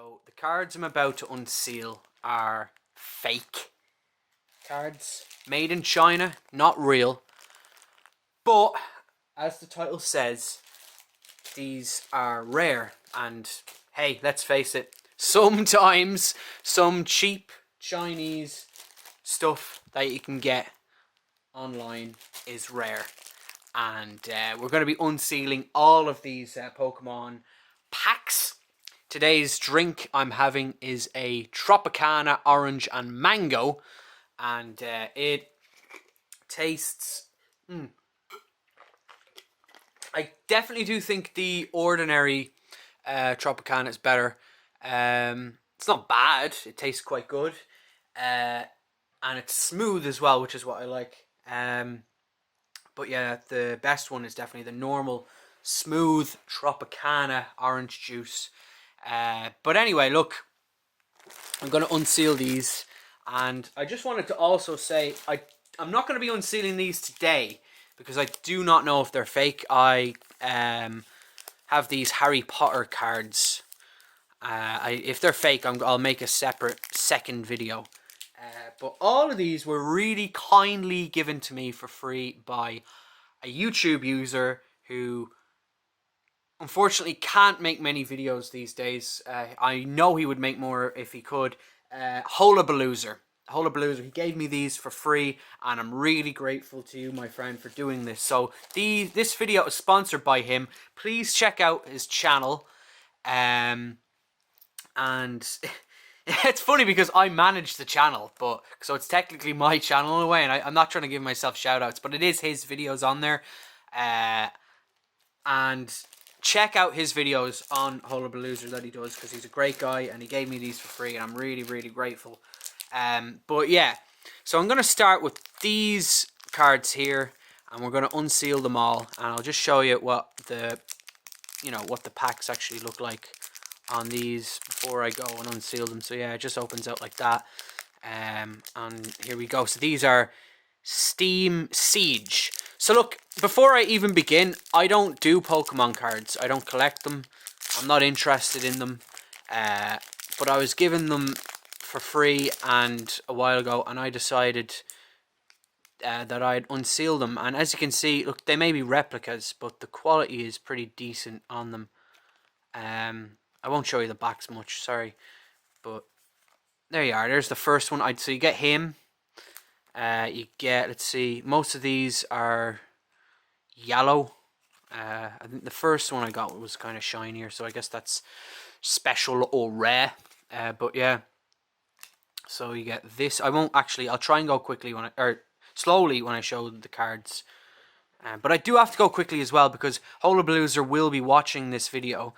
So the cards I'm about to unseal are fake cards, made in China, not real. But as the title says, these are rare. And hey, let's face it, sometimes some cheap Chinese stuff that you can get online is rare. And we're going to be unsealing all of these Pokemon packs. Today's drink I'm having is a Tropicana orange and mango, and it tastes... I definitely do think the ordinary Tropicana is better. It's not bad. It tastes quite good. And it's smooth as well, which is what I like. But yeah, the best one is definitely the normal, smooth Tropicana orange juice. But anyway, look, I'm going to unseal these. And I just wanted to also say, I'm not going to be unsealing these today because I do not know if they're fake. I have these Harry Potter cards. If they're fake, I'll make a separate second video. But all of these were really kindly given to me for free by a YouTube user who unfortunately can't make many videos these days. I know he would make more if he could. Hullabaloozer. He gave me these for free, and I'm really grateful to you, my friend, for doing this. So this video is sponsored by him. Please check out his channel. And it's funny because I manage the channel, but so it's technically my channel in a way, and I'm not trying to give myself shout outs, but it is his videos on there. And check out his videos on Hullabaloozer that he does, because he's a great guy and he gave me these for free, and I'm really, really grateful. But yeah, so I'm going to start with these cards here, and we're going to unseal them all, and I'll just show you what the packs actually look like on these before I go and unseal them. So yeah, it just opens out like that. And here we go. So these are Steam Siege. So look, before I even begin, I don't do Pokemon cards. I don't collect them. I'm not interested in them. But I was given them for free and a while ago, and I decided that I'd unseal them. And as you can see, look, they may be replicas, but the quality is pretty decent on them. I won't show you the backs much, sorry. But there you are, there's the first one. So you get him. You get, let's see, most of these are yellow. I think the first one I got was kind of shinier, so I guess that's special or rare. But yeah, so you get this. I'll try and go quickly slowly when I show the cards. But I do have to go quickly as well because Hullabaloozer will be watching this video,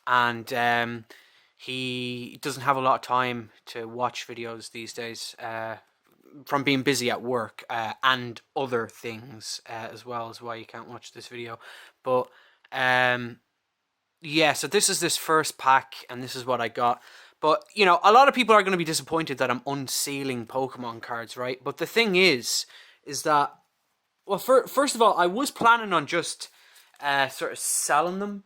and he doesn't have a lot of time to watch videos these days. From being busy at work and other things as well, is why you can't watch this video. But yeah, so this is this first pack, and this is what I got. But you know, a lot of people are going to be disappointed that I'm unsealing Pokemon cards, right? But the thing is that, well, first of all, I was planning on just sort of selling them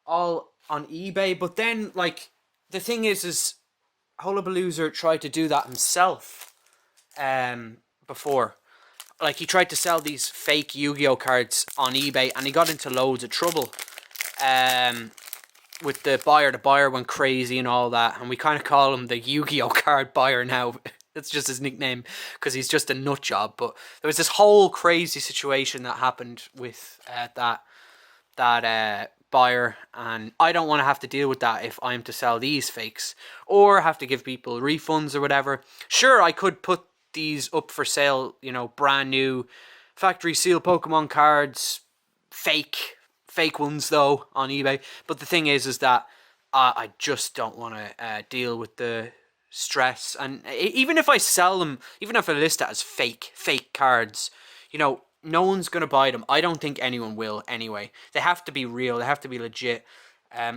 all on eBay, but then like the thing is Hullabaloozer tried to do that himself. Before, like, he tried to sell these fake Yu-Gi-Oh cards on eBay, and he got into loads of trouble with the buyer. The buyer went crazy and all that, and we kind of call him the Yu-Gi-Oh card buyer now. That's just his nickname because he's just a nut job. But there was this whole crazy situation that happened with that buyer, and I don't want to have to deal with that if I'm to sell these fakes or have to give people refunds or whatever. Sure, I could put these up for sale, you know, brand new factory seal Pokemon cards, fake ones though, on eBay. But the thing is that I just don't want to deal with the stress. And even if I sell them, even if I list it as fake cards, you know, no one's going to buy them. I don't think anyone will anyway. They have to be real. They have to be legit.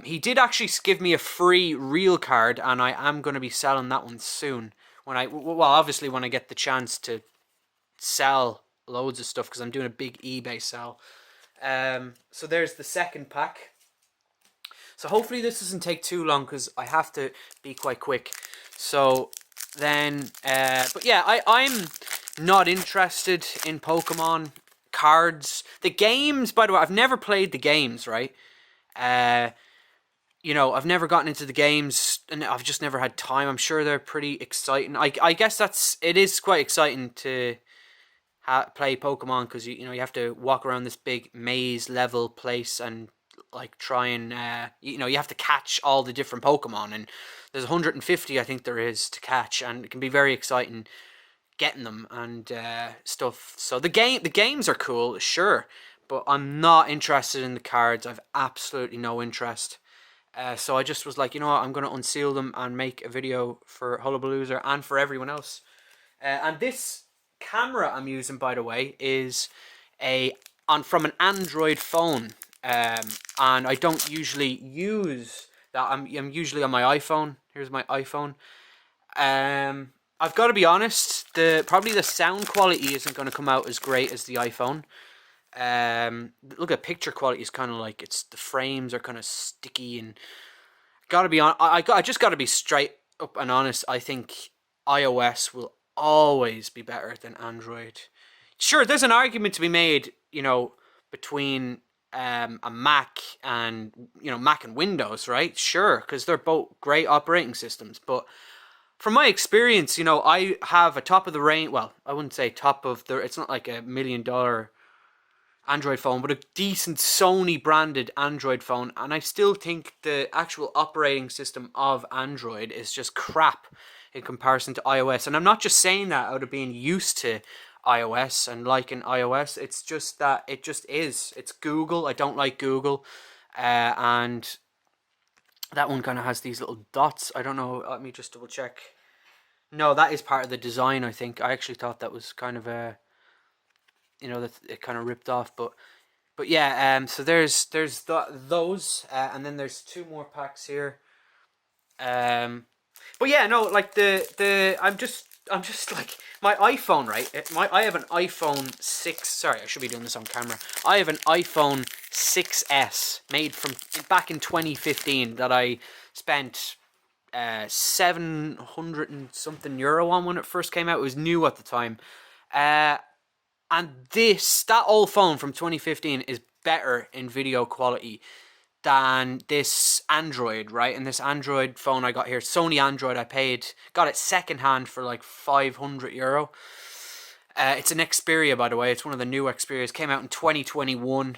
He did actually give me a free real card, and I am going to be selling that one soon. Obviously when I get the chance to sell loads of stuff, because I'm doing a big eBay sell. So there's the second pack. So hopefully this doesn't take too long because I have to be quite quick. So then, but yeah, I'm not interested in Pokemon cards. The games, by the way, I've never played the games, right? You know, I've never gotten into the games, and I've just never had time. I'm sure they're pretty exciting. I guess it is quite exciting to play Pokemon because you know you have to walk around this big maze level place and like try and you know you have to catch all the different Pokemon, and there's 150 I think there is to catch, and it can be very exciting getting them and stuff. So the games are cool, sure, but I'm not interested in the cards. I've absolutely no interest. So I just was like, you know what, I'm going to unseal them and make a video for Hullabalooza and for everyone else. And this camera I'm using, by the way, is from an Android phone. And I don't usually use that. I'm usually on my iPhone. Here's my iPhone. I've got to be honest, probably the sound quality isn't going to come out as great as the iPhone. Look at picture quality is kind of like the frames are kind of sticky, and gotta be on. I just gotta be straight up and honest. I think iOS will always be better than Android. Sure, there's an argument to be made, you know, between a Mac and Mac and Windows, right? Sure, because they're both great operating systems, but from my experience, you know, I have a top of the range. Well, I wouldn't say top of the. It's not like $1 million Android phone, but a decent Sony branded Android phone, and I still think the actual operating system of Android is just crap in comparison to iOS. And I'm not just saying that out of being used to iOS and liking iOS. It's just that it just is. It's Google. I don't like Google, and that one kind of has these little dots. I don't know. Let me just double check. No, that is part of the design. I think I actually thought that was kind of a, you know, that it kind of ripped off, but yeah. So there's those, and then there's 2 more packs here. But yeah, no, like I'm just like my iPhone, right? I have an iPhone 6. Sorry, I should be doing this on camera. I have an iPhone 6S made from back in 2015 that I spent 700 and something euro on when it first came out. It was new at the time. And that old phone from 2015 is better in video quality than this Android, right? And this Android phone I got here, Sony Android, got it secondhand for like 500 euro. It's an Xperia, by the way. It's one of the new Xperias. Came out in 2021.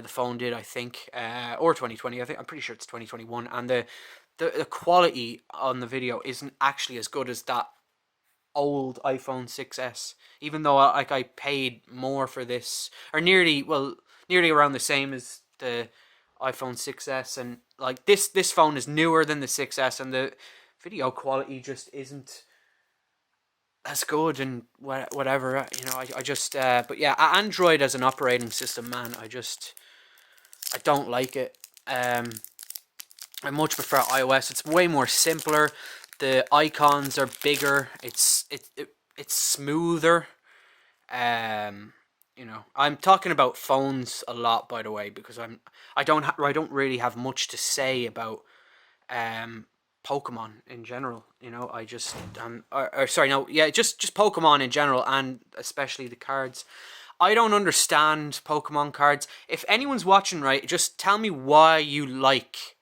The phone did, I think, or 2020. I'm pretty sure it's 2021. And the quality on the video isn't actually as good as that old iPhone 6S, even though I paid more for this, or nearly around the same as the iPhone 6S, and like this phone is newer than the 6S, and the video quality just isn't as good, and whatever, you know. I just but yeah, Android as an operating system, man, I don't like it. I much prefer iOS. It's way more simpler. The icons are bigger. It's smoother. You know, I'm talking about phones a lot, by the way, because I don't really have much to say about Pokemon in general. You know, I just sorry, no, yeah, just Pokemon in general, and especially the cards. I don't understand Pokemon cards. If anyone's watching, right, just tell me why you like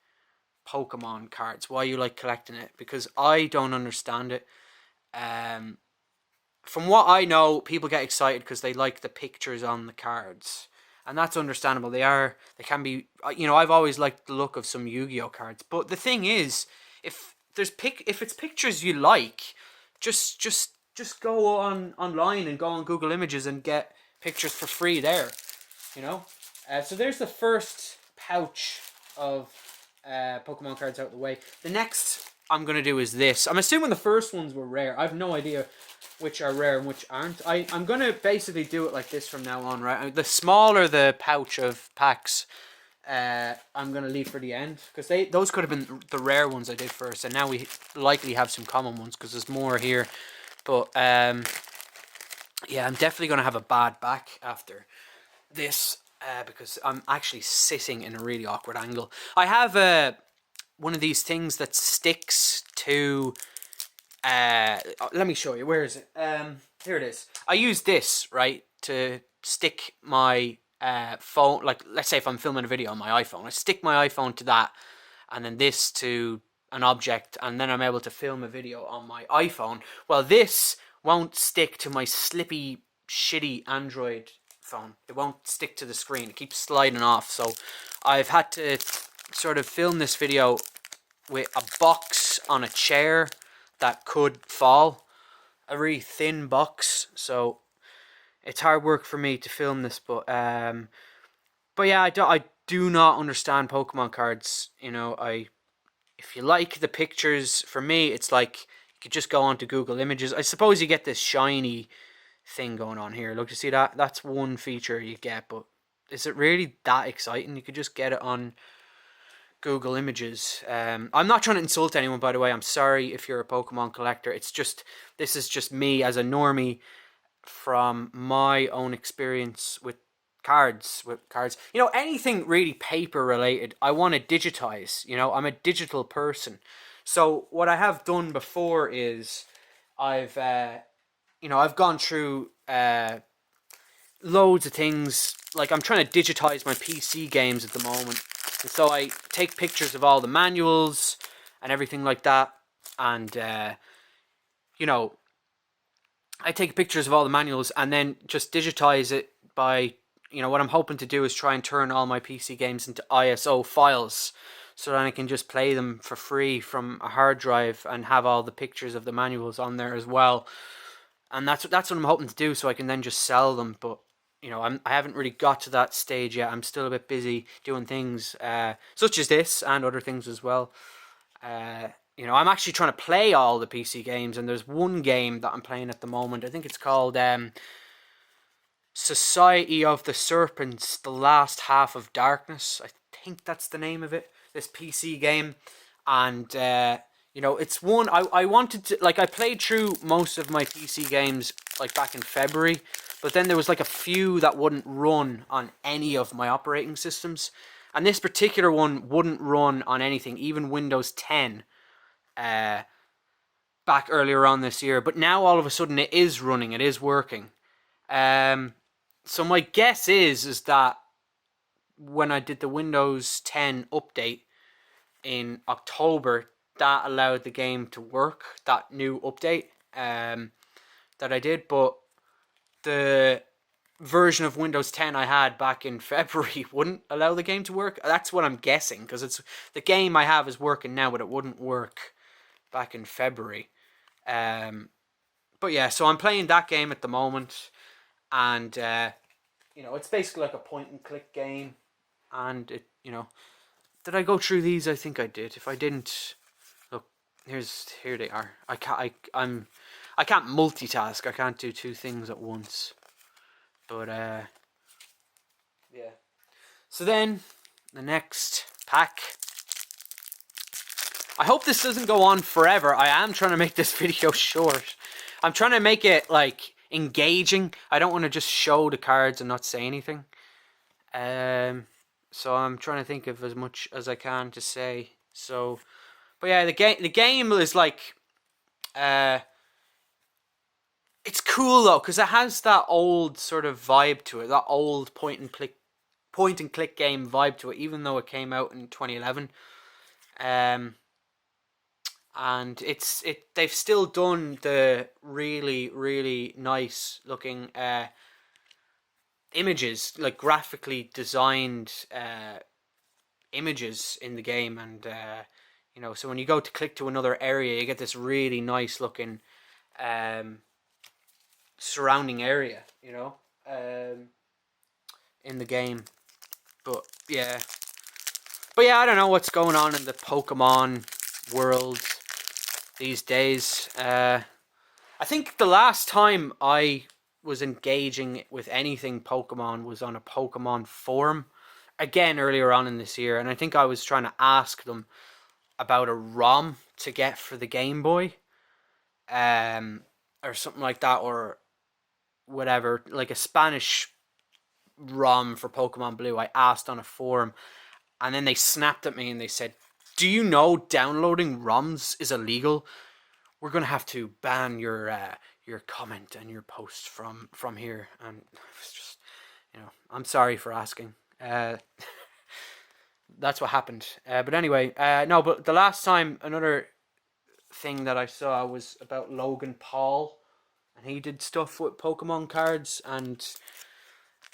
Pokemon cards, why you like collecting it, because I don't understand it. From what I know, people get excited because they like the pictures on the cards, and that's understandable. They can be, you know, I've always liked the look of some Yu-Gi-Oh cards, but the thing is, if it's pictures you like, just go online and go on Google Images and get pictures for free there, you know. So there's the first pouch of Pokemon cards out of the way. The next I'm going to do is this. I'm assuming the first ones were rare. I have no idea which are rare and which aren't. I'm going to basically do it like this from now on, right? The smaller the pouch of packs, I'm going to leave for the end, because those could have been the rare ones I did first, and now we likely have some common ones because there's more here. But yeah, I'm definitely going to have a bad back after this. because I'm actually sitting in a really awkward angle. I have one of these things that sticks to. Let me show you. Where is it? Here it is. I use this, right, to stick my phone. Like, let's say if I'm filming a video on my iPhone, I stick my iPhone to that, and then this to an object, and then I'm able to film a video on my iPhone. Well, this won't stick to my slippy, shitty Android phone. It won't stick to the screen. It keeps sliding off. So I've had to sort of film this video with a box on a chair that could fall. A really thin box. So it's hard work for me to film this, but yeah, I do not understand Pokemon cards. You know, if you like the pictures, for me, it's like you could just go onto Google Images. I suppose you get this shiny thing going on here. Look, you see that? That's one feature you get, but is it really that exciting? You could just get it on Google Images. I'm not trying to insult anyone, by the way. I'm sorry if you're a Pokemon collector. It's just, this is just me as a normie from my own experience with cards. You know, anything really paper related, I want to digitize. You know, I'm a digital person. So what I have done before is I've gone through loads of things. Like, I'm trying to digitize my PC games at the moment. And so I take pictures of all the manuals and everything like that. And, I take pictures of all the manuals and then just digitize it by, what I'm hoping to do is try and turn all my PC games into ISO files. So then I can just play them for free from a hard drive and have all the pictures of the manuals on there as well. And that's what I'm hoping to do, so I can then just sell them. But I haven't really got to that stage yet. I'm still a bit busy doing things such as this and other things as well. I'm actually trying to play all the PC games, and there's one game that I'm playing at the moment. I think it's called Society of the Serpents: The Last Half of Darkness. I think that's the name of it. This PC game, and it's one I wanted to, like, I played through most of my PC games like back in February, but then there was like a few that wouldn't run on any of my operating systems, and this particular one wouldn't run on anything, even Windows 10, back earlier on this year. But now all of a sudden it is running, it is working. So my guess is that when I did the Windows 10 update in October, that allowed the game to work, that new update that I did. But the version of Windows 10 I had back in February wouldn't allow the game to work. That's what I'm guessing, because it's the game I have is working now, but it wouldn't work back in February. But yeah, so I'm playing that game at the moment, and it's basically like a point and click game. And it, did I go through these? I think I did. If I didn't, look, here they are. I can't multitask. I can't do two things at once. But yeah. So then the next pack. I hope this doesn't go on forever. I am trying to make this video short. I'm trying to make it like engaging. I don't want to just show the cards and not say anything. So I'm trying to think of as much as I can to say. So, but yeah, the game is like, it's cool though, because it has that old sort of vibe to it, that old point and click game vibe to it, even though it came out in 2011. And they've still done the really, really nice looking images, like graphically designed images in the game. And so when you go to click to another area, you get this really nice looking surrounding area, in the game. But yeah, I don't know what's going on in the Pokemon world these days. I think the last time I was engaging with anything Pokemon was on a Pokemon forum, again earlier on in this year, and I think I was trying to ask them about a ROM to get for the Game Boy, or something like that, or whatever, like a Spanish ROM for Pokemon Blue. I asked on a forum, and then they snapped at me and they said, "Do you know downloading ROMs is illegal? We're gonna have to ban your comment and your post from here." And it's just, I'm sorry for asking. That's what happened. But anyway, no. But the last time, another thing that I saw was about Logan Paul, and he did stuff with Pokemon cards, and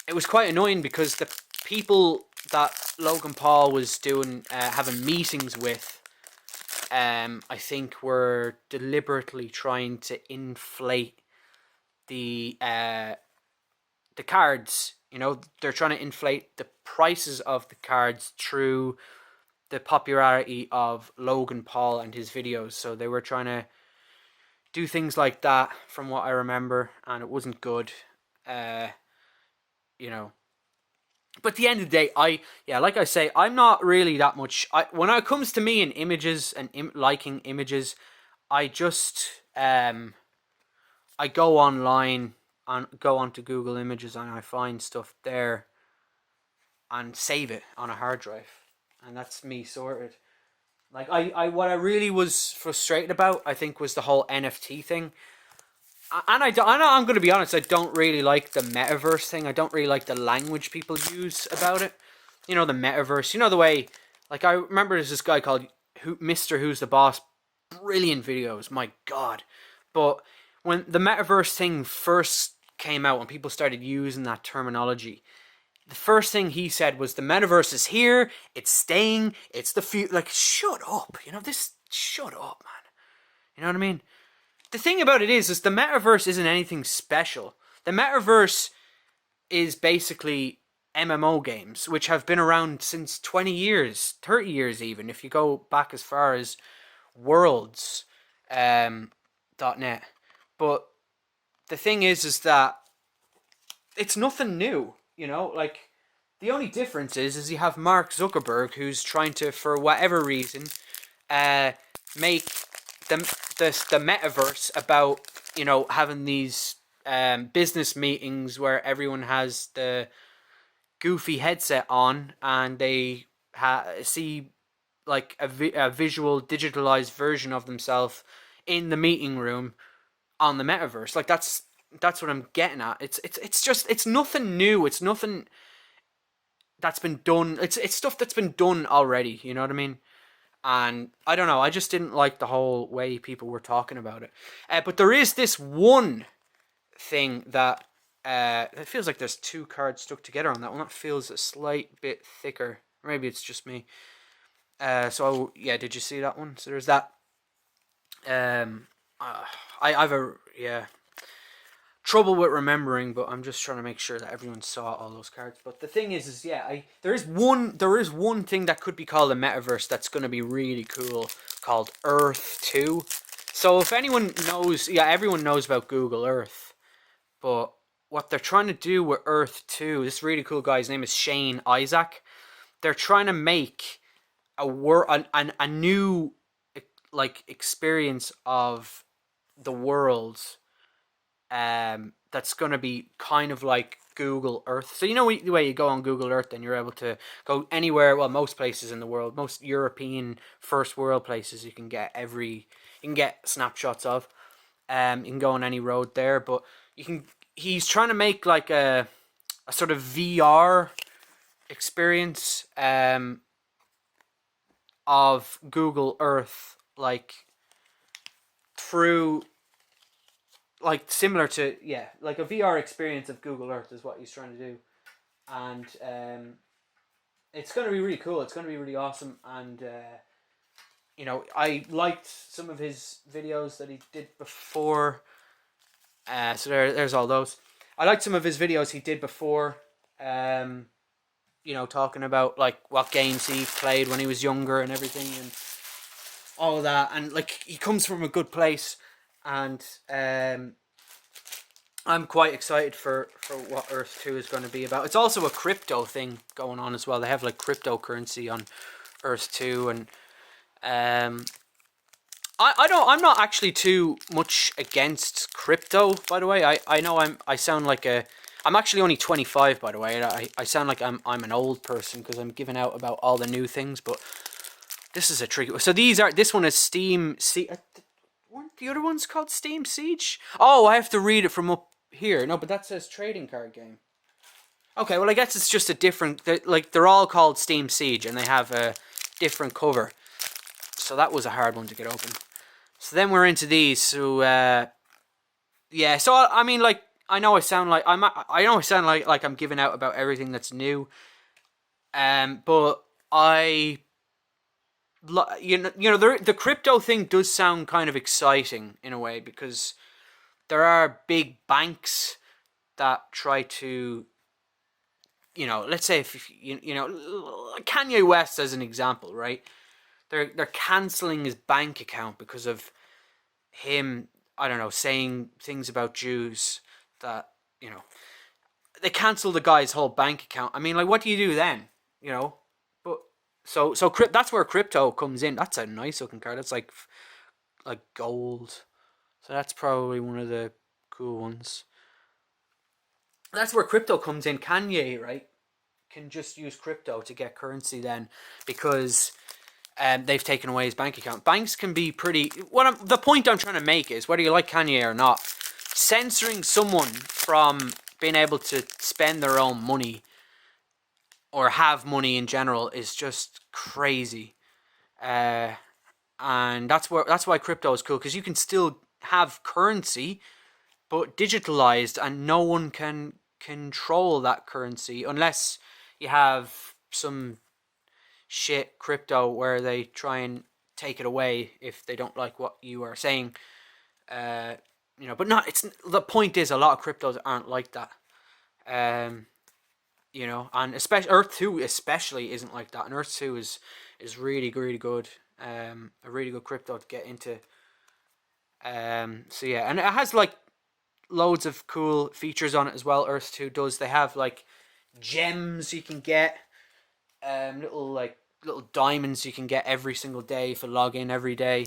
it was quite annoying because the people that Logan Paul was doing having meetings with, I think were deliberately trying to inflate the cards. They're trying to inflate the prices of the cards through the popularity of Logan Paul and his videos. So they were trying to do things like that, from what I remember, and it wasn't good. But at the end of the day, like I say, I'm not really that much. When it comes to me and images and liking images, I just I go online and go onto Google Images, and I find stuff there and save it on a hard drive, and that's me sorted. Like what I really was frustrated about, I think, was the whole NFT thing. And I'm going to be honest, I don't really like the metaverse thing. I don't really like the language people use about it. The metaverse. The way, like, I remember there's this guy called Mr. Who's the Boss. Brilliant videos, my God. But when the metaverse thing first came out, when people started using that terminology, the first thing he said was, the metaverse is here, it's staying, it's the future. Like, shut up. Shut up, man. You know what I mean? The thing about it is the metaverse isn't anything special. The metaverse is basically MMO games, which have been around since 20 years, 30 years even, if you go back as far as Worlds, .net. But the thing is that it's nothing new, like, the only difference is you have Mark Zuckerberg, who's trying to, for whatever reason, make the metaverse about, having these business meetings where everyone has the goofy headset on and they see like a visual digitalized version of themselves in the meeting room on the metaverse. Like, that's what I'm getting at. It's nothing new. It's nothing that's been done. It's stuff that's been done already. You know what I mean? And I don't know, I just didn't like the whole way people were talking about it. But there is this one thing that it feels like there's two cards stuck together on that one. That feels a slight bit thicker. Maybe it's just me. Did you see that one? So there's that. I've trouble with remembering, but I'm just trying to make sure that everyone saw all those cards. But the thing is there is one thing that could be called a metaverse that's going to be really cool, called Earth 2. So if anyone knows, everyone knows about Google Earth, but what they're trying to do with Earth 2, this really cool guy, his name is Shane Isaac. They're trying to make a new like experience of the world. That's going to be kind of like Google Earth. So the way you go on Google Earth and you're able to go anywhere, well, most places in the world, most European first world places, you can get snapshots of. You can go on any road there, but he's trying to make like a sort of VR experience of Google Earth, like through, like, similar to like a VR experience of Google Earth is what he's trying to do. And it's going to be really cool. It's going to be really awesome. And I liked some of his videos that he did before. So there's all those. I liked some of his videos he did before, talking about like what games he played when he was younger and everything and all of that. And like, he comes from a good place. And I'm quite excited for what Earth 2 is going to be about. It's also a crypto thing going on as well. They have like cryptocurrency on Earth 2, and I'm not actually too much against crypto, by the way. I know I sound like I'm actually only 25, by the way. I sound like I'm an old person because I'm giving out about all the new things, but this is a tricky. So this one is Steam. Weren't the other ones called Steam Siege? Oh, I have to read it from up here. No, but that says trading card game. Okay, well I guess it's just a different. They're all called Steam Siege, and they have a different cover. So that was a hard one to get open. So then we're into these. So yeah. So I mean, like, I know I sound like I'm giving out about everything that's new. But the crypto thing does sound kind of exciting in a way, because there are big banks that try to, let's say if Kanye West as an example, right? They're canceling his bank account because of him, I don't know, saying things about Jews that, they cancel the guy's whole bank account. I mean, like, what do you do then? But so that's where crypto comes in. That's a nice looking card. It's like gold. So that's probably one of the cool ones. That's where crypto comes in. Kanye, right, can just use crypto to get currency then, because they've taken away his bank account. Banks can be pretty. The point I'm trying to make is, whether you like Kanye or not, censoring someone from being able to spend their own money or have money in general is just crazy. And that's why crypto is cool, because you can still have currency, but digitalized, and no one can control that currency unless you have some shit crypto where they try and take it away if they don't like what you are saying. But not. It's the point is, a lot of cryptos aren't like that. And especially Earth 2 especially isn't like that. And Earth 2 is really, really good. A really good crypto to get into. So yeah, and it has like loads of cool features on it as well. Earth 2 does. They have like gems you can get, little diamonds you can get every single day if you log in every day.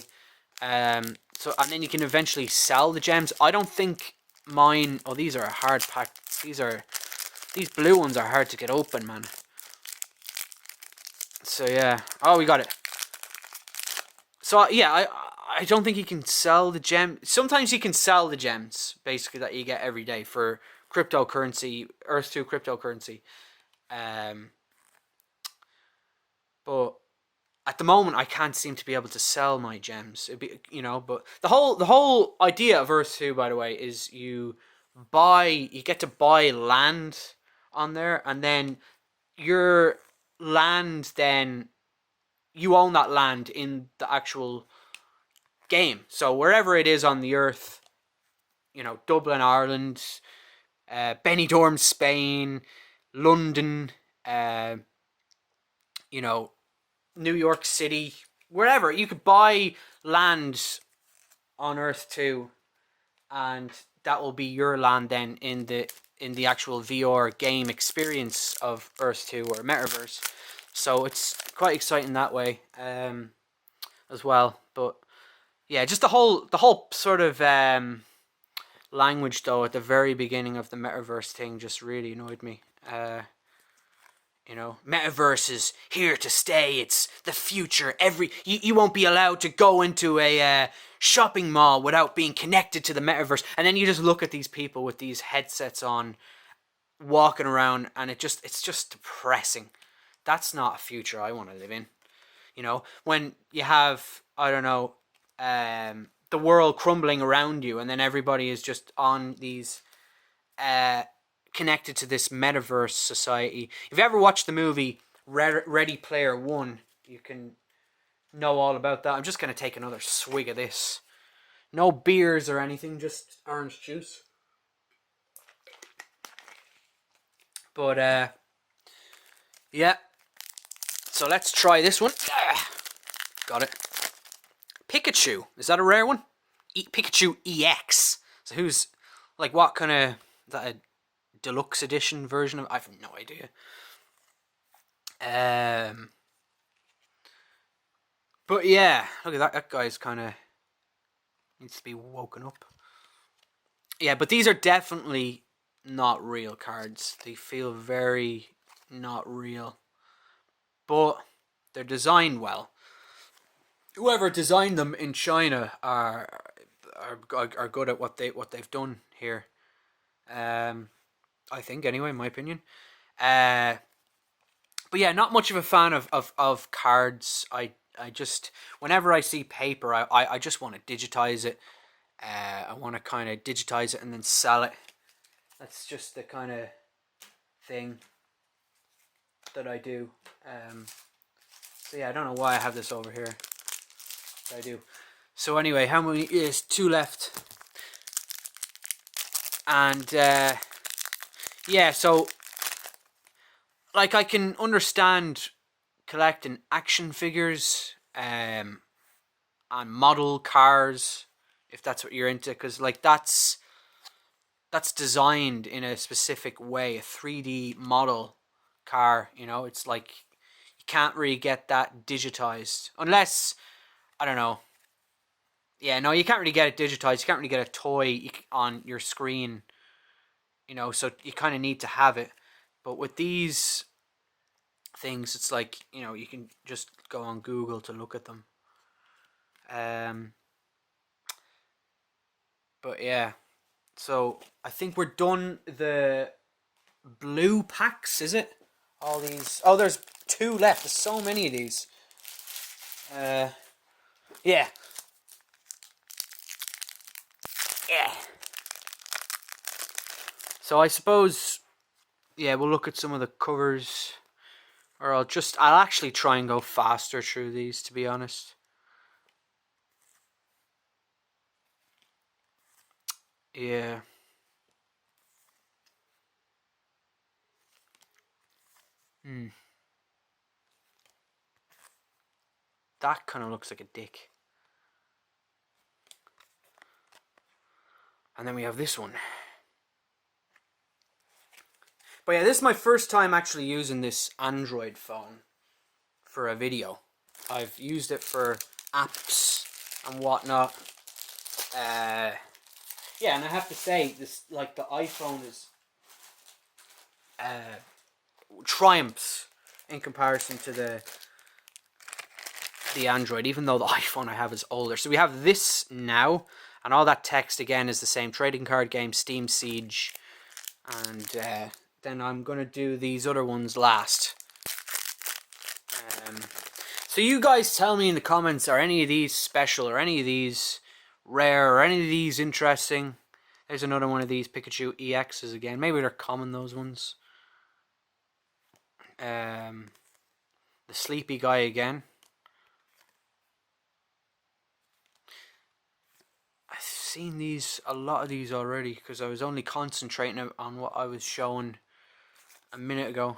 So, and then you can eventually sell the gems. I don't think mine. Oh, these are hard packed. These blue ones are hard to get open, man. So yeah. Oh, we got it. So yeah, I don't think you can sell the gem. Sometimes you can sell the gems, basically, that you get every day for cryptocurrency, Earth 2 cryptocurrency. But at the moment, I can't seem to be able to sell my gems. But the whole idea of Earth 2, by the way, is you get to buy land on there, and then your land, then you own that land in the actual game. So wherever it is on the earth, Dublin, Ireland, Benidorm, Spain, London, New York City, wherever, you could buy land on Earth 2, and that will be your land then in the actual VR game experience of Earth 2 or Metaverse. So it's quite exciting that way, as well. But yeah, just the whole sort of language though at the very beginning of the Metaverse thing just really annoyed me. Metaverse is here to stay. It's the future. You won't be allowed to go into a shopping mall without being connected to the Metaverse. And then you just look at these people with these headsets on, walking around, and it's just depressing. That's not a future I want to live in. When you have, I don't know, the world crumbling around you, and then everybody is just on these connected to this metaverse society. If you ever watched the movie Ready Player One, you can know all about that. I'm just going to take another swig of this. No beers or anything, just orange juice. But, yeah. So let's try this one. Got it. Pikachu. Is that a rare one? Pikachu EX. So who's, like, what kind of, is that a deluxe edition version of, I have no idea. But yeah, look at that. That guy's kind of needs to be woken up. Yeah, but these are definitely not real cards. They feel very not real, but they're designed well. Whoever designed them in China are good at what they've done here. I think anyway, in my opinion. But yeah, not much of a fan of cards. I just, whenever I see paper, I just want to digitize it. I want to kind of digitize it and then sell it. That's just the kind of thing that I do. So yeah, I don't know why I have this over here. But I do. So anyway, how many is 2 left? And yeah, so like I can understand collecting action figures and model cars if that's what you're into, because like that's designed in a specific way, a 3D model car, you know. It's like you can't really get that digitized unless, I don't know. Yeah, no, you can't really get it digitized. You can't really get a toy on your screen, you know, so you kind of need to have it. But with these things, it's like, you know, you can just go on Google to look at them. But yeah, so I think we're done the blue packs, is it? All these. Oh, there's 2 left. There's so many of these. Yeah. Yeah. So I suppose, yeah, we'll look at some of the covers, or I'll actually try and go faster through these, to be honest. Yeah. That kind of looks like a dick. And then we have this one. But yeah, this is my first time actually using this Android phone for a video. I've used it for apps and whatnot. Yeah, and I have to say, this, like, the iPhone is triumphs in comparison to the Android, even though the iPhone I have is older. So we have this now, and all that text again is the same: trading card game, Steam Siege, and then I'm gonna do these other ones last. So you guys tell me in the comments, are any of these special, or any of these rare, or any of these interesting? There's another one of these Pikachu EXs again. Maybe they're common, those ones. The sleepy guy again. I've seen a lot of these already, because I was only concentrating on what I was showing a minute ago.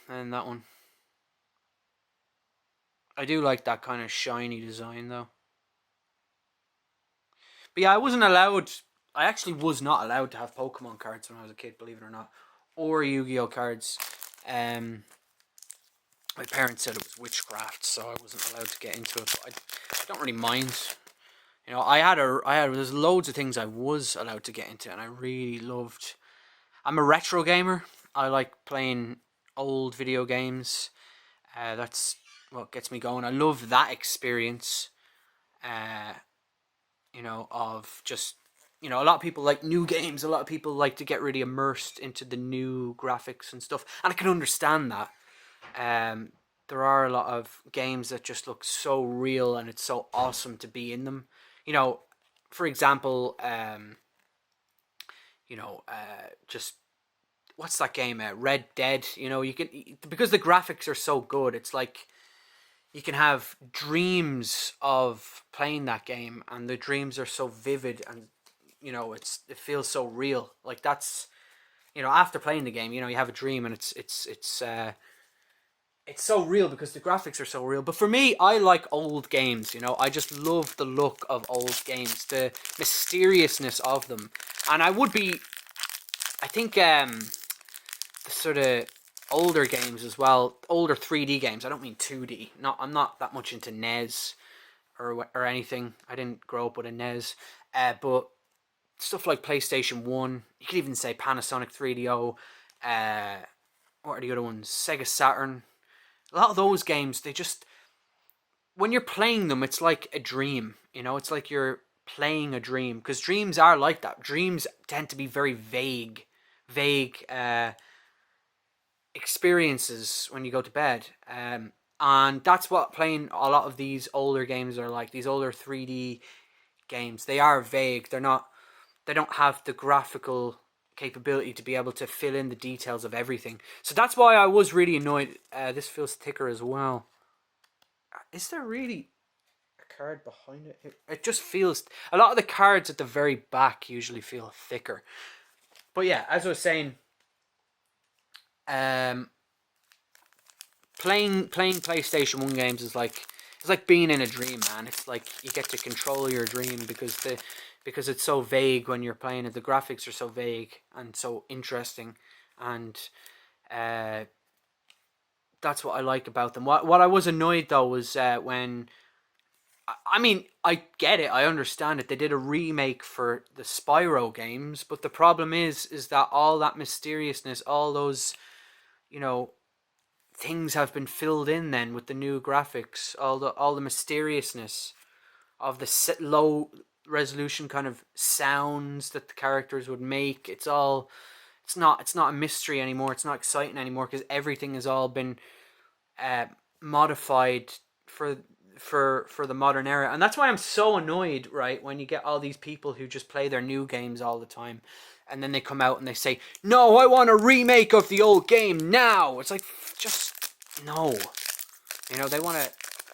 And that one. I do like that kind of shiny design though. But yeah, I actually was not allowed to have Pokemon cards when I was a kid, believe it or not. Or Yu-Gi-Oh cards. My parents said it was witchcraft, so I wasn't allowed to get into it. But I don't really mind. You know, there's loads of things I was allowed to get into, and I really loved. I'm a retro gamer. I like playing old video games. That's what gets me going. I love that experience. You know, of just, you know, a lot of people like new games. A lot of people like to get really immersed into the new graphics and stuff, and I can understand that. There are a lot of games that just look so real, and it's so awesome to be in them. You know, for example, just what's that game? Red Dead. You know, you can, because the graphics are so good. It's like you can have dreams of playing that game, and the dreams are so vivid, and you know, it feels so real. Like that's, you know, after playing the game, you know, you have a dream, and it's so real because the graphics are so real. But for me, I like old games, you know. I just love the look of old games, the mysteriousness of them. And I think the sort of older games as well, older 3D games. I don't mean 2D. I'm not that much into NES or anything. I didn't grow up with a NES. But stuff like PlayStation 1, you could even say Panasonic 3DO, what are the other ones? Sega Saturn. A lot of those games, they just, when you're playing them, it's like a dream. You know, it's like you're playing a dream. Because dreams are like that. Dreams tend to be very vague experiences when you go to bed. And that's what playing a lot of these older games are like. These older 3D games, they are vague. They don't have the graphical capability to be able to fill in the details of everything. So that's why I was really annoyed. This feels thicker as well. Is there really a card behind it? It just feels, a lot of the cards at the very back usually feel thicker. But yeah, as I was saying, playing PlayStation 1 games is like, it's like being in a dream, man. It's like you get to control your dream because it's so vague when you're playing it. The graphics are so vague and so interesting, and that's what I like about them. What I was annoyed though was when, I mean, I get it, I understand it. They did a remake for the Spyro games, but the problem is that all that mysteriousness, all those, you know, things have been filled in then with the new graphics, all the mysteriousness of the low resolution kind of sounds that the characters would make. It's not a mystery anymore. It's not exciting anymore because everything has all been modified for the modern era. And that's why I'm so annoyed, right, when you get all these people who just play their new games all the time, and then they come out and they say, no, I want a remake of the old game now. It's like, just no. You know, they want to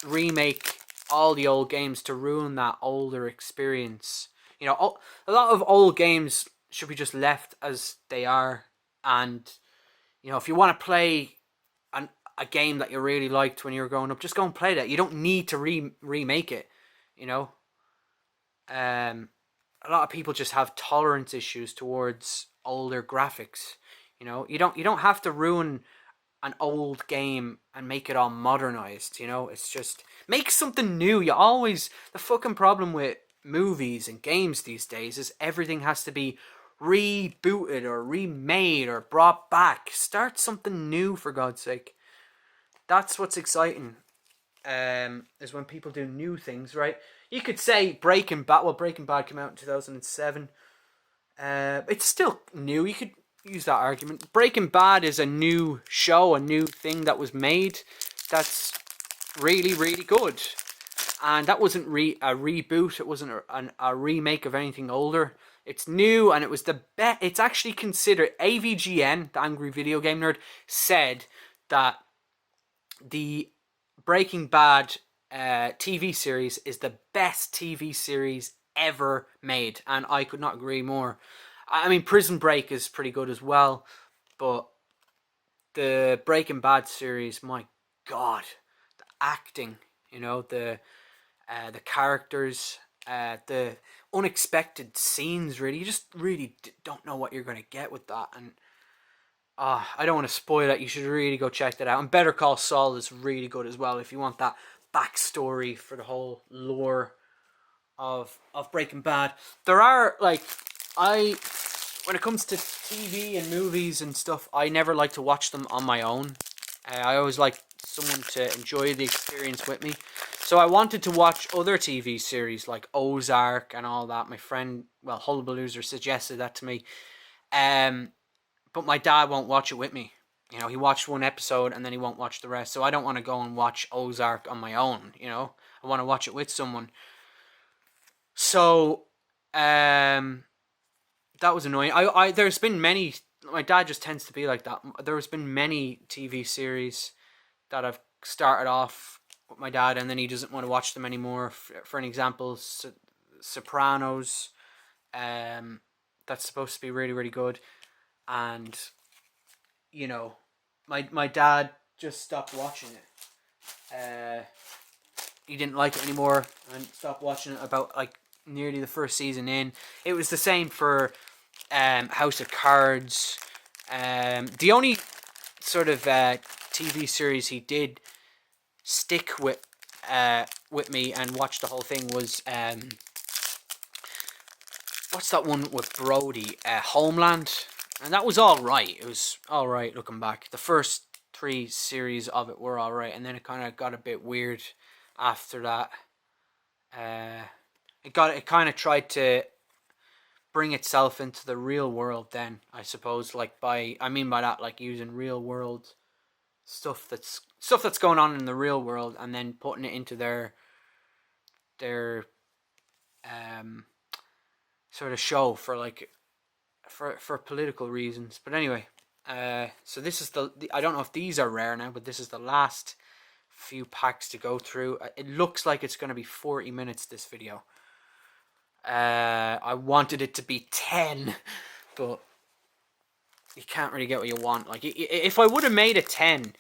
remake all the old games to ruin that older experience. You know, a lot of old games should be just left as they are. And, you know, if you want to play a game that you really liked when you were growing up, just go and play that. You don't need to remake it, you know. A lot of people just have tolerance issues towards older graphics. You know, you don't have to ruin an old game and make it all modernized. You know, it's just make something new. The fucking problem with movies and games these days is everything has to be rebooted or remade or brought back. Start something new, for God's sake. That's what's exciting. Is when people do new things, right? You could say Breaking Bad. Well, Breaking Bad came out in 2007. It's still new. You could use that argument. Breaking Bad is a new show, a new thing that was made that's really, really good. And that wasn't a reboot. It wasn't a remake of anything older. It's new, and it was the best. It's actually considered, AVGN, the Angry Video Game Nerd, said that the Breaking Bad TV series is the best TV series ever made, and I could not agree more. I mean, Prison Break is pretty good as well, but the Breaking Bad series, my God, the acting, you know, the characters, the unexpected scenes, really, you just really don't know what you're going to get with that. And I don't want to spoil it. You should really go check that out. And Better Call Saul is really good as well if you want that backstory for the whole lore of Breaking Bad. There are, like, when it comes to TV and movies and stuff, I never like to watch them on my own. I always like someone to enjoy the experience with me. So I wanted to watch other TV series like Ozark and all that. My friend, Hullabaloozer, suggested that to me. But my dad won't watch it with me. You know, he watched one episode and then he won't watch the rest. So I don't want to go and watch Ozark on my own, you know. I want to watch it with someone. So, that was annoying. There's been many, my dad just tends to be like that. There's been many TV series that I've started off with my dad and then he doesn't want to watch them anymore. For an example, Sopranos, that's supposed to be really, really good. And, you know, my dad just stopped watching it. He didn't like it anymore and stopped watching it about, like, nearly the first season in. It was the same for House of Cards. The only sort of TV series he did stick with me and watch the whole thing was what's that one with Brody? Homeland, and that was all right. It was all right looking back. The first 3 series of it were all right, and then it kind of got a bit weird after that. It kind of tried to bring itself into the real world. Then I suppose, like I mean by that, like using real world stuff that's going on in the real world, and then putting it into their sort of show for like for political reasons. But anyway, so this is the I don't know if these are rare now, but this is the last few packs to go through. It looks like it's going to be 40 minutes, this video. I wanted it to be 10, but you can't really get what you want. Like, if I would have made it 10,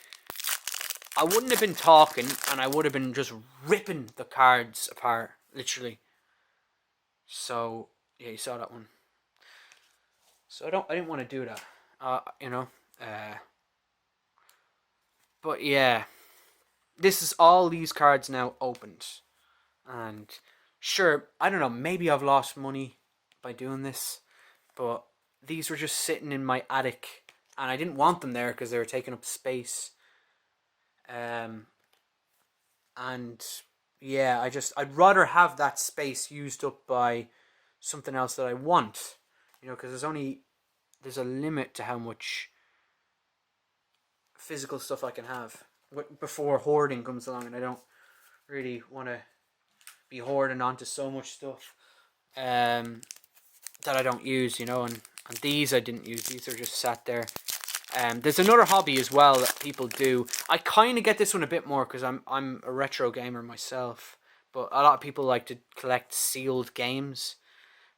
I wouldn't have been talking, and I would have been just ripping the cards apart, literally. So yeah, you saw that one. So I didn't want to do that, you know. But yeah, this is all these cards now opened, and sure, I don't know, maybe I've lost money by doing this, but these were just sitting in my attic, and I didn't want them there because they were taking up space. And yeah, I'd rather have that space used up by something else that I want, you know, because there's a limit to how much physical stuff I can have before hoarding comes along, and I don't really want to be hoarding onto so much stuff that I don't use, you know. And these I didn't use; these are just sat there. There's another hobby as well that people do. I kind of get this one a bit more because I'm a retro gamer myself, but a lot of people like to collect sealed games.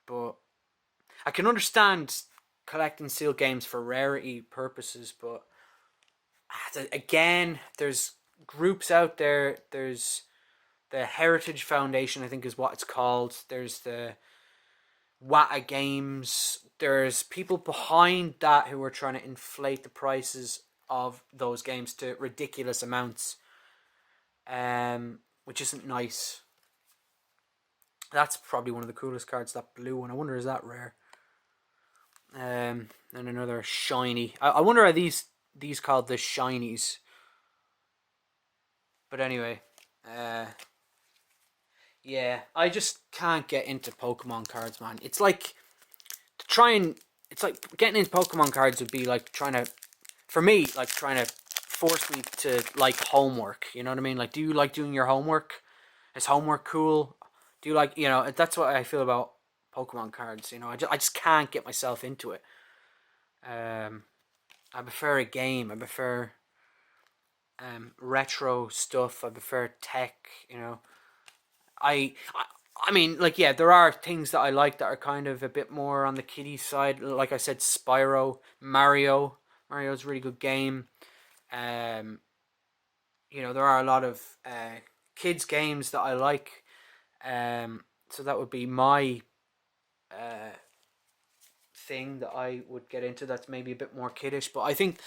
But I can understand collecting sealed games for rarity purposes, but again, there's groups out there. There's the Heritage Foundation, I think is what it's called. There's the Wata Games. There's people behind that who are trying to inflate the prices of those games to ridiculous amounts, which isn't nice. That's probably one of the coolest cards, that blue one. I wonder, is that rare? And another shiny. I wonder, are these called the shinies? But anyway, yeah, I just can't get into Pokemon cards, man. It's like it's like getting into Pokemon cards would be like trying to force me to like homework. You know what I mean? Like, do you like doing your homework? Is homework cool? Do you like, you know? That's what I feel about Pokemon cards. You know, I just can't get myself into it. I prefer a game. I prefer retro stuff. I prefer tech. You know, I mean, like, yeah, there are things that I like that are kind of a bit more on the kiddie side. Like I said, Spyro, Mario. Mario's a really good game. You know, there are a lot of kids games that I like. So that would be my thing that I would get into. That's maybe a bit more kiddish. But I think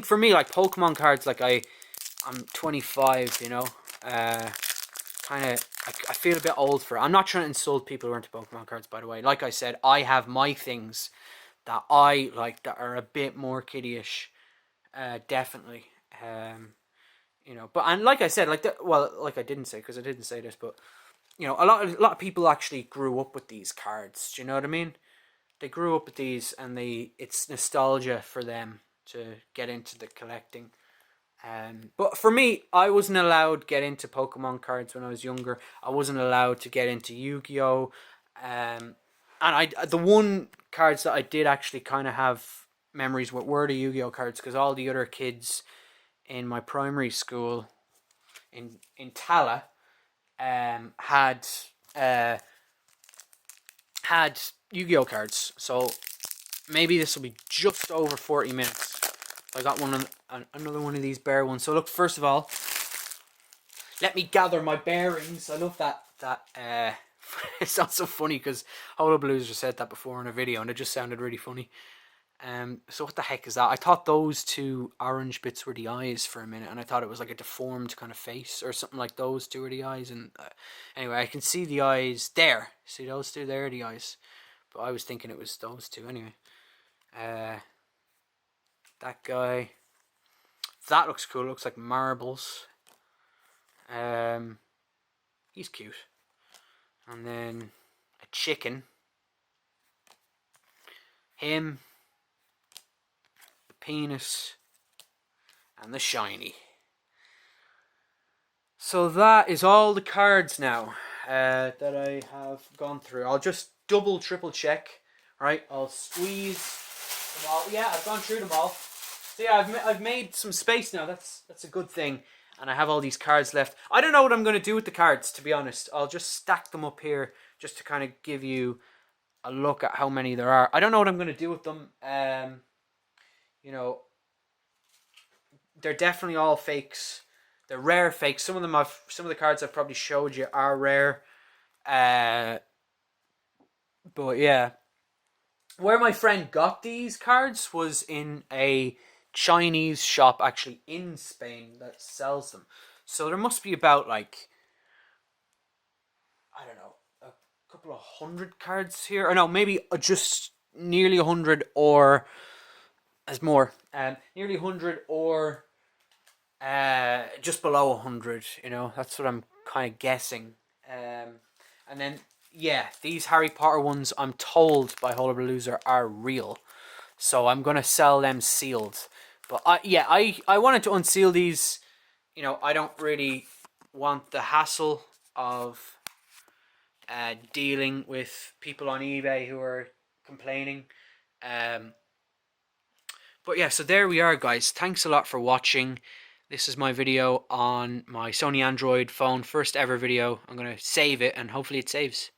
for me, like, Pokemon cards, like, I'm 25, you know. Kind of, I feel a bit old for it. I'm not trying to insult people who are into Pokemon cards, by the way. Like I said, I have my things that I like that are a bit more kiddie-ish. Definitely. You know, but, and like I said, like, like I didn't say, because I didn't say this, but, you know, a lot of people actually grew up with these cards. Do you know what I mean? They grew up with these, and it's nostalgia for them to get into the collecting. But for me, I wasn't allowed to get into Pokemon cards when I was younger. I wasn't allowed to get into Yu-Gi-Oh. And the one cards that I did actually kind of have memories with were the Yu-Gi-Oh cards, because all the other kids in my primary school in Tala had Yu-Gi-Oh cards. So maybe this will be just over 40 minutes. I got another one of these bear ones. So look, first of all, let me gather my bearings. I love that it sounds so funny because Hullabalooza just said that before in a video, and it just sounded really funny. So what the heck is that? I thought those two orange bits were the eyes for a minute, and I thought it was like a deformed kind of face or something, like those two are the eyes. And anyway, I can see the eyes there. See those two there, the eyes. but I was thinking it was those two anyway. That guy. That looks cool. Looks like marbles. He's cute. And then a chicken. Him. The penis. And the shiny. So that is all the cards now that I have gone through. I'll just double, triple check. Right, I'll squeeze them all. Yeah, I've gone through them all. So yeah, I've made some space now. That's a good thing. And I have all these cards left. I don't know what I'm going to do with the cards, to be honest. I'll just stack them up here just to kind of give you a look at how many there are. I don't know what I'm going to do with them. You know, they're definitely all fakes. They're rare fakes. Some of the cards I've probably showed you are rare. But yeah. Where my friend got these cards was in a Chinese shop actually in Spain that sells them. So there must be about like, I don't know, a couple of 100 cards here. Or no, maybe just nearly 100 or as more. Nearly 100 or just below 100, you know. That's what I'm kind of guessing. And then, yeah, these Harry Potter ones, I'm told by Hullabaloo Loser, are real. So I'm going to sell them sealed. But I wanted to unseal these. You know, I don't really want the hassle of dealing with people on eBay who are complaining. But yeah, so there we are, guys. Thanks a lot for watching. This is my video on my Sony Android phone. First ever video. I'm going to save it and hopefully it saves.